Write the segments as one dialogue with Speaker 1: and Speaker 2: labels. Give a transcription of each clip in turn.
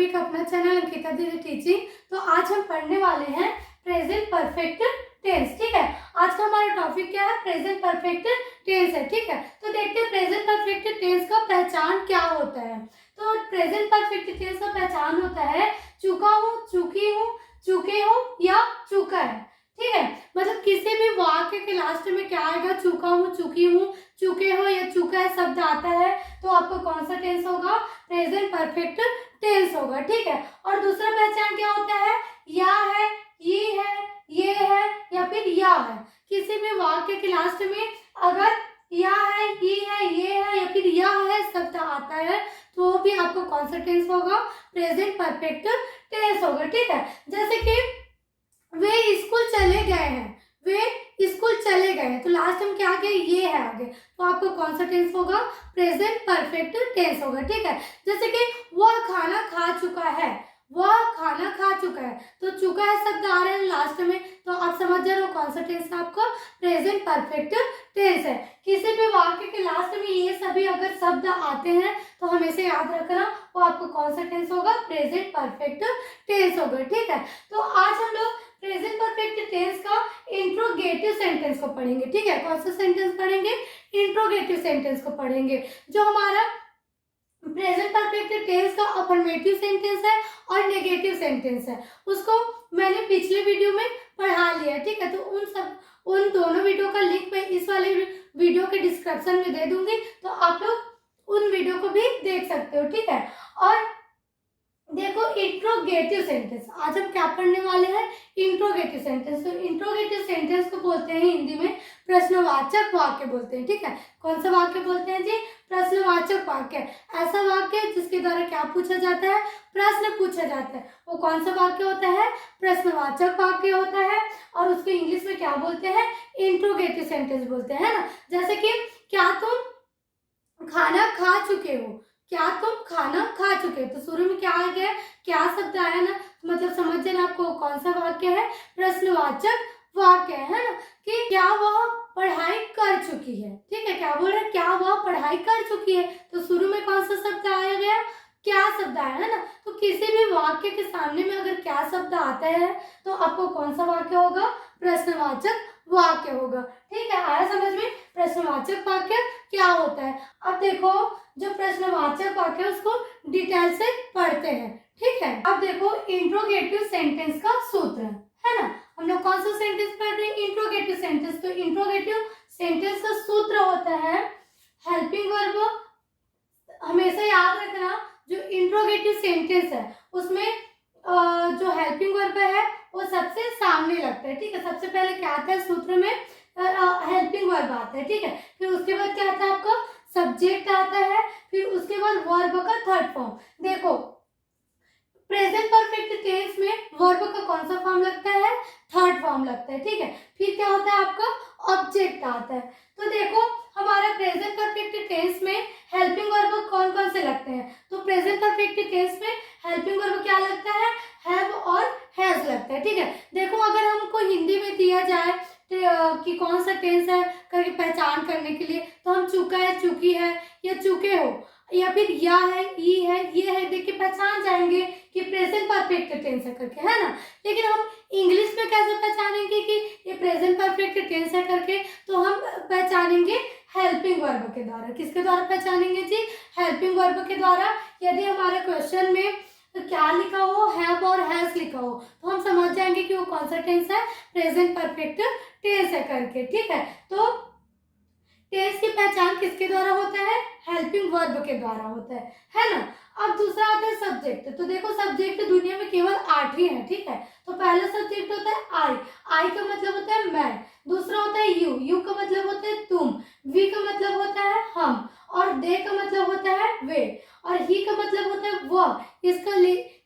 Speaker 1: सभी का अपना चैनल अंकिता दीदी टीचिंग। तो आज हम पढ़ने वाले हैं प्रेजेंट परफेक्ट टेंस। ठीक है, आज का हमारा टॉपिक क्या है? प्रेजेंट परफेक्ट टेंस है। ठीक है, तो देखते हैं प्रेजेंट परफेक्ट टेंस का पहचान क्या होता है। तो प्रेजेंट परफेक्ट टेंस का पहचान होता है चुका हूँ, चुकी हूँ, चुके हो या चुका है। ठीक है, मतलब किसी भी वाक्य के लास्ट में क्या आएगा? चुका हूँ, चुकी हूँ, चुके हो या चुका है शब्द आता है तो आपको कौन सा टेंस होगा? प्रेजेंट परफेक्ट टेंस होगा। ठीक है, और दूसरा पहचान क्या होता है? या है, ये है या फिर या है। किसी भी वाक्य के लास्ट में अगर या है, ये है या फिर या है शब्द आता है तो वो भी आपको कौन सा टेंस होगा? प्रेजेंट परफेक्ट टेंस होगा। ठीक है, जैसे कि वे स्कूल चले गए हैं, वे स्कूल चले गए हैं तो लास्ट में क्या आगे? ये है आगे, तो आपको कौन सा टेंस होगा? प्रेजेंट परफेक्ट टेंस होगा। ठीक है, जैसे कि वह खाना खा चुका है, वह खाना खा चुका है तो चुका है शब्द आ रहा है लास्ट में, तो आप समझ जा रहे हो कौन सा टेंस है आपका? प्रेजेंट परफेक्ट टेंस है। किसी भी वाक्य के लास्ट में ये सभी अगर शब्द आते हैं तो हमेशा याद रखना वो आपको कौन सा टेंस होगा? प्रेजेंट परफेक्ट टेंस होगा। ठीक है, तो आज हम लोग प्रेजेंट परफेक्ट टेंस का इंट्रोगेटिव सेंटेंस को पढ़ेंगे। ठीक है, कौन सा सेंटेंस पढ़ेंगे? इंट्रोगेटिव सेंटेंस को पढ़ेंगे। जो हमारा प्रेजेंट परफेक्ट टेंस का अफर्मेटिव सेंटेंस है और नेगेटिव सेंटेंस है, उसको मैंने पिछले वीडियो में पढ़ा लिया। ठीक है, तो उन दोनों वीडियो का लिंक मैं इस वाले वीडियो के डिस्क्रिप्शन में दे दूंगी, तो आप लोग उन वीडियो को भी देख सकते हो। ठीक है, और देखो इंट्रोगेटिव सेंटेंस आज हम क्या पढ़ने वाले हैं? Interrogative sentence. तो इंट्रोगेटिव सेंटेंस को बोलते हैं हिंदी में प्रश्नवाचक वाक्य बोलते हैं। ठीक है, कौन सा वाक्य बोलते हैं जी? प्रश्नवाचक वाक्य। ऐसा वाक्य जिसके द्वारा क्या पूछा जाता है? प्रश्न पूछा जाता है, वो कौन सा वाक्य होता है? प्रश्नवाचक वाक्य होता है। और उसको इंग्लिश में क्या बोलते हैं? इंट्रोगेटिव सेंटेंस बोलते हैं ना। जैसे कि क्या तुम खाना खा चुके हो, क्या तुम खाना खा चुके हो, तो शुरू में क्या आ गया? क्या शब्द आया ना, मतलब समझ जाना आपको कौन सा वाक्य है? प्रश्नवाचक वाक्य है ना, कि क्या वह पढ़ाई कर चुकी है। ठीक है, क्या बोल रहे हैं? क्या वह पढ़ाई कर चुकी है, तो शुरू में कौन सा शब्द आया गया? क्या शब्द आया है ना। तो किसी भी वाक्य के सामने में अगर क्या शब्द आता है तो आपको कौन सा वाक्य होगा? प्रश्नवाचक वाक्य होगा। ठीक है, आया समझ में प्रश्नवाचक वाक्य क्या होता है? अब देखो जो प्रश्नवाचक वाक्य है उसको डिटेल से पढ़ते हैं। ठीक है, अब देखो इंट्रोगेटिव सेंटेंस का सूत्र है ना। हम लोग कौन सा सेंटेंस पढ़ रहे हैं? Interrogative sentence. तो इंट्रोगेटिव सेंटेंस का सूत्र होता है हेल्पिंग वर्ब। हमेशा याद रखना जो इंट्रोगेटिव सेंटेंस है उसमें जो हेल्पिंग वर्ब है वो सबसे सामने लगता है। ठीक है, सबसे पहले क्या आता है सूत्र में? हेल्पिंग वर्ब आता है। ठीक है, फिर उसके बाद क्या आता है आपका? सब्जेक्ट आता है, फिर उसके बाद वर्ब का थर्ड फॉर्म। देखो प्रेजेंट परफेक्ट टेंस में वर्ब का कौन सा फॉर्म लगता है? थर्ड फॉर्म लगता है। ठीक है, फिर क्या होता है आपका? ऑब्जेक्ट आता है। तो देखो हमारा प्रेजेंट परफेक्ट टेंस में हेल्पिंग वर्ब कौन कौन से लगते हैं? तो प्रेजेंट परफेक्ट टेंस में हेल्पिंग वर्ब क्या लगता है? हैव और हैज लगता है। ठीक है, देखो अगर हमको हिंदी में दिया जाए कि कौन सा टेंस है करके पहचान करने के लिए, तो हम चुका है, चुकी है या चुके हो या फिर या है, ई है, ये है, देख के पहचान जाएंगे कि प्रेजेंट परफेक्ट टेंस है करके, है ना। लेकिन हम इंग्लिश में कैसे पहचानेंगे कि ये प्रेजेंट परफेक्ट टेंस है करके? तो हम पहचानेंगे हेल्पिंग वर्ब के द्वारा। किसके द्वारा पहचानेंगे जी? हेल्पिंग वर्ब के द्वारा। यदि हमारे क्वेश्चन में क्या लिखा हो? हैव और हैज लिखा हो तो हम समझ जाएंगे कि वो कौन सा टेंस है? प्रेजेंट परफेक्ट टेंस है करके। ठीक है, तो टेंस की पहचान किसके द्वारा होता है? हेल्पिंग वर्ब के द्वारा होता है ना। अब दूसरा आता है सब्जेक्ट। तो देखो सब्जेक्ट दुनिया में केवल 8 ही है। ठीक है, तो पहला सब्जेक्ट होता है आई, आई का मतलब होता है मैं। दूसरा होता है यू, यू का मतलब होता है तुम। वी का मतलब होता है हम, और दे का मतलब होता है वे, और ही का मतलब होता है वह। इसका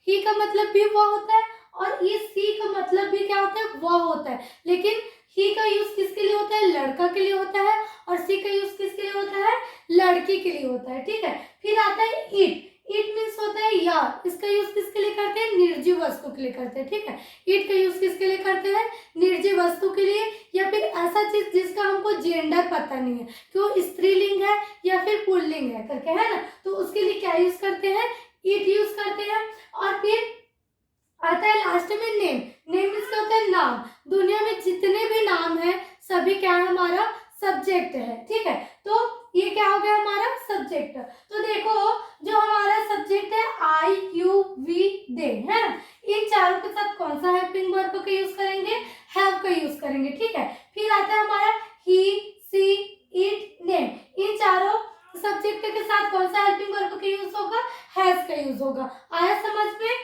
Speaker 1: ही का मतलब भी वह होता है, और ये सी का मतलब भी क्या होता है? वह होता है। लेकिन ही का यूज किसके लिए होता है? लड़का के लिए होता है, और सी का यूज किसके लिए होता है? लड़की के लिए होता है। ठीक है, फिर आता है इट, इट मीन्स होता है यार। इसका यूज किसके लिए करते हैं? निर्जीव वस्तु के लिए करते हैं। ठीक है, इट का यूज किसके लिए करते हैं? निर्जीव वस्तु के लिए, या फिर ऐसा चीज जिसका हमको जेंडर पता नहीं है कि वो स्त्रीलिंग है या फिर पुल्लिंग है करके, है ना। तो उसके लिए क्या यूज करते हैं? इट यूज करते हैं। और हमारा सब्जेक्ट है, ठीक है। तो ये क्या हो गया हमारा सब्जेक्ट। तो देखो जो हमारा सब्जेक्ट है आई यू वी दे है ना, इन चारों के साथ कौन सा हेल्पिंग वर्ब का यूज करेंगे, हैव का यूज करेंगे, ठीक है। फिर आता है हमारा ही सी इट नेम, इन चारों सब्जेक्ट के साथ कौन सा हेल्पिंग वर्ब का यूज होगा, हैज का यूज होगा। आया समझ में।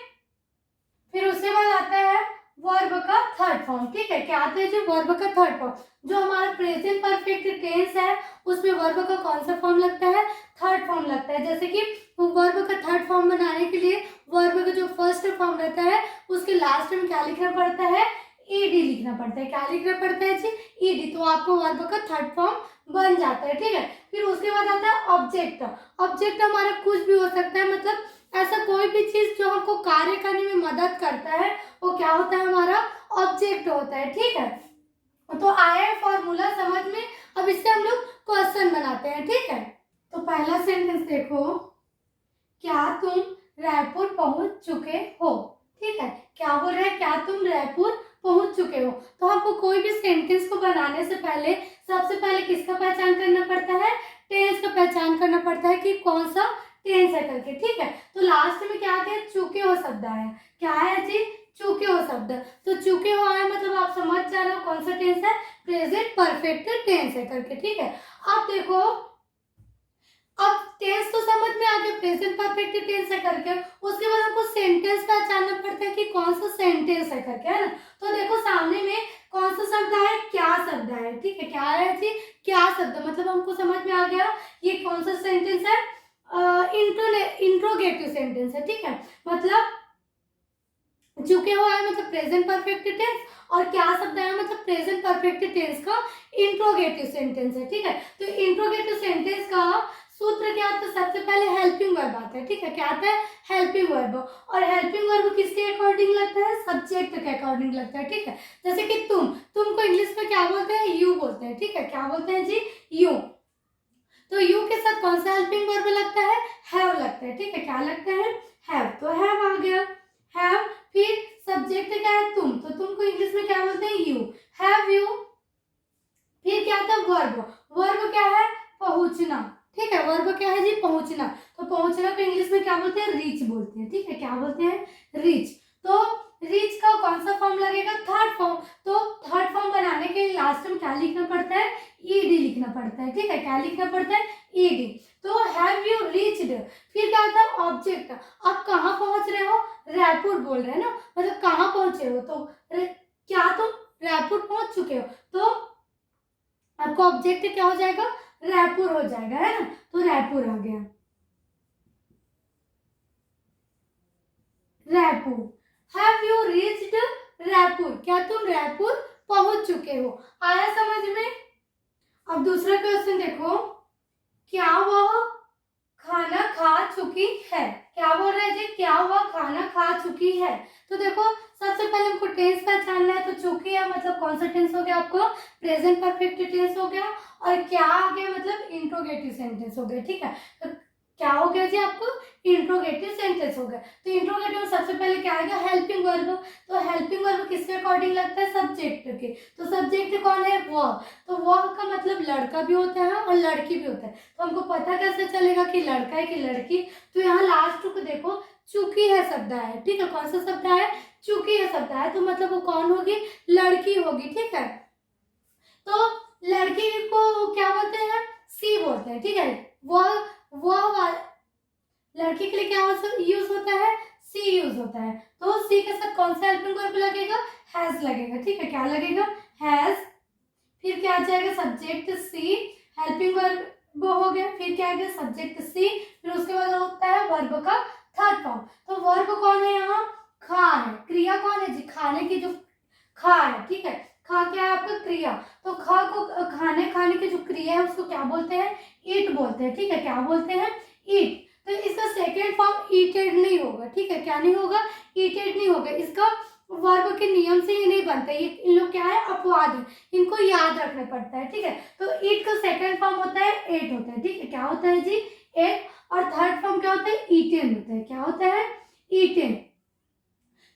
Speaker 1: फिर उसके बाद आता है वर्ब का थर्ड फॉर्म, ठीक है। क्या आता है जो वर्ब का थर्ड फॉर्म, जो हमारा प्रेजेंट परफेक्ट टेंस है उसमें वर्ब का कौन सा फॉर्म लगता है, थर्ड फॉर्म लगता है। जैसे कि वर्ब का थर्ड फॉर्म बनाने के लिए वर्ब का जो फर्स्ट फॉर्म रहता है उसके लास्ट में क्या लिखना पड़ता है, ईडी लिखना पड़ता है। क्या लिखना पड़ता है जी, ईडी। तो आपको वर्ब का थर्ड फॉर्म बन जाता है, ठीक है। फिर उसके बाद आता है ऑब्जेक्ट। ऑब्जेक्ट हमारा कुछ भी हो सकता है, मतलब ऐसा कोई भी चीज जो हमको कार्य करने में मदद करता है वो क्या होता है, हमारा ऑब्जेक्ट होता है, ठीक है। तो आया है फॉर्मूला समझ में। अब इससे हम लोग क्वेश्चन बनाते हैं, ठीक है। तो पहला सेंटेंस देखो, क्या तुम रायपुर पहुंच चुके हो, ठीक है। क्या बोल रहा है, क्या तुम रायपुर पहुंच चुके हो। तो हमको कोई भी सेंटेंस को बनाने से पहले सबसे पहले किसका पहचान करना पड़ता है, टेंस का पहचान करना पड़ता है कि कौन सा टेंस है करके, ठीक है। तो लास्ट में क्या है, चुके हो शब्द आया। क्या है जी, चुके हो शब्द। तो चुके हो आया मतलब आप समझ जा रहे हो कौन सा टेंस है, प्रेजेंट परफेक्ट टेंस है करके, ठीक है। अब देखो, अब टेंस तो समझ में आ गया, प्रेजेंट परफेक्ट टेंस है करके। उसके बाद हमको सेंटेंस पहचानना पड़ता है कि कौन सा सेंटेंस है करके, है ना। तो देखो सामने में कौन सा शब्द है, क्या शब्द है, ठीक है। क्या है जी, क्या शब्द, मतलब हमको समझ में आ गया ये कौन सा सेंटेंस है, इंट्रोगेटिव सेंटेंस है, ठीक है। मतलब चुके हो है मतलब प्रेजेंट परफेक्ट टेंस, और क्या शब्द है मतलब प्रेजेंट परफेक्ट टेंस का इंट्रोगेटिव सेंटेंस है, ठीक है। तो इंट्रोगेटिव सेंटेंस का सूत्र क्या होता है, सबसे पहले हेल्पिंग वर्ब आता है, ठीक है। क्या आता है, हेल्पिंग वर्ब। और हेल्पिंग वर्ब किसके अकॉर्डिंग लगता है, सब्जेक्ट के अकॉर्डिंग लगता है, ठीक है। जैसे कि तुमको इंग्लिश में क्या बोलते हैं, यू बोलते हैं, ठीक है। क्या बोलते हैं जी, यू। तो यू के साथ कौन सा हेल्पिंग वर्ब लगता है, हैव लगता है, ठीक है। क्या लगता है, हैव। तो हैव आ गया, हैव। फिर सब्जेक्ट क्या है, तो तुमको इंग्लिश में क्या बोलते हैं, यू, हैव यू। फिर क्या था, वर्ब। वर्ब क्या है, पहुंचना, ठीक है। वर्ब क्या है जी, पहुंचना। तो पहुंचना को इंग्लिश में क्या बोलते हैं, रीच बोलते हैं, ठीक है। क्या बोलते हैं, रीच। तो रीच का कौन सा फॉर्म लगेगा, थर्ड फॉर्म। तो थर्ड फॉर्म बनाने के लिए लास्ट में क्या लिखना पड़ता है, ईडी लिखना पड़ता है, ठीक है। क्या लिखना पड़ता है, ईडी। तो हैव यू रीच्ड। फिर क्या होता है, ऑब्जेक्ट। आप कहाँ पहुंच रहे हो, रायपुर बोल रहे हैं ना, मतलब कहाँ पहुंचे हो। तो क्या तुम रायपुर पहुंच चुके हो, तो आपका ऑब्जेक्ट क्या हो जाएगा, रायपुर हो जाएगा, है ना। तो रायपुर आ गया, Raipur. Have you reached Raipur, क्या तुम रायपुर पहुंच चुके हो। आया समझ में। अब दूसरा क्वेश्चन देखो, क्या वह खाना खा चुकी है। क्या बोल रहे हैं जी, क्या वह खाना खा चुकी है। तो देखो सबसे पहले हमको टेंस पहचानना है। तो चुकी है मतलब कौन सा टेंस हो गया, आपको प्रेजेंट परफेक्ट टेंस हो गया। और क्या आ गया, मतलब इंट्रोगेटिव सेंटेंस हो गया, ठीक है। तो क्या हो गया जी, आपको इंट्रोगेटिव सेंटेंस हो गया। तो इंट्रोगेटिव में सबसे पहले क्या आएगा, हेल्पिंग वर्ब। तो हेल्पिंग वर्ब किसके अकॉर्डिंग लगता है, सब्जेक्ट के। तो सब्जेक्ट कौन है, वह। तो वह का मतलब लड़का भी होता है और लड़की भी होता है। तो हमको पता कैसे चलेगा कि लड़का है कि लड़की। तो यहाँ लास्ट को देखो, चुकी है शब्द है, ठीक है। कौन सा शब्द है, चुकी है शब्द है। तो मतलब वो कौन होगी, लड़की होगी, ठीक है। तो लड़की को क्या बोलते हैं, सी बोलते हैं, ठीक है। वह लड़की के लिए क्या यूज होता है, सी यूज होता है। तो सी के साथ कौन सा हेल्पिंग वर्ब लगेगा, हैज लगेगा, ठीक है। क्या लगेगा, हैज। फिर क्या आ जाएगा, सब्जेक्ट सी, हेल्पिंग वर्ब वो हो गया। फिर क्या आ गया, सब्जेक्ट सी। फिर उसके बाद होता है वर्ब का थर्ड फॉर्म। तो वर्ब कौन है यहाँ, खा है। क्रिया कौन है जी, खाने की जो खा है, ठीक है। खा क्या है आपका, क्रिया। तो खा को खाने की जो क्रिया है उसको क्या बोलते हैं, ईट बोलते हैं, ठीक है। क्या बोलते हैं, ईट। तो इसका सेकेंड फॉर्म ईटेड नहीं होगा, ठीक है। क्या नहीं होगा, ईटेड नहीं होगा। इसका वर्ब के नियम से ये नहीं बनता, ये इन लोग क्या है, अपवाद है, इनको याद रखना पड़ता है, ठीक है। तो ईट का सेकेंड फॉर्म होता है एट होता है, ठीक है। क्या होता है जी, एट। और थर्ड फॉर्म क्या होता है, ईटेन होता है। क्या होता है, ईटेन।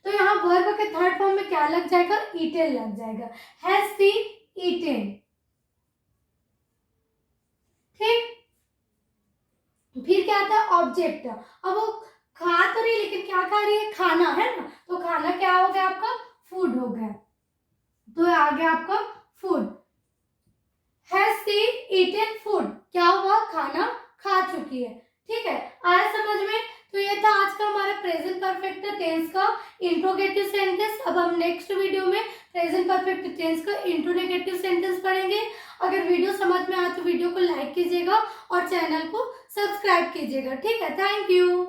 Speaker 1: तो यहाँ वर्ब के थर्ड फॉर्म में क्या लग जाएगा, ईटेन लग जाएगा, हैज सी ईटेन। ऑब्जेक्ट। अब वो खा तो रही लेकिन क्या खा रही है, खाना है ना, तो खाना क्या हो गया आपका, फूड हो गया। तो आ गया आपका food. Has she eaten food, क्या हुआ, खाना खा चुकी है। ठीक है, आया समझ में। तो ये था आज का हमारा प्रेजेंट परफेक्ट टेंस का इंट्रोगेटिव सेंटेंस। अब हम नेक्स्ट वीडियो में प्रेजेंट परफेक्ट टेंस का इंट्रोगेटिव सेंटेंस पढ़ेंगे। अगर वीडियो समझ में आए तो वीडियो को लाइक कीजिएगा और चैनल को सब्सक्राइब कीजिएगा। ठीक है, थैंक यू।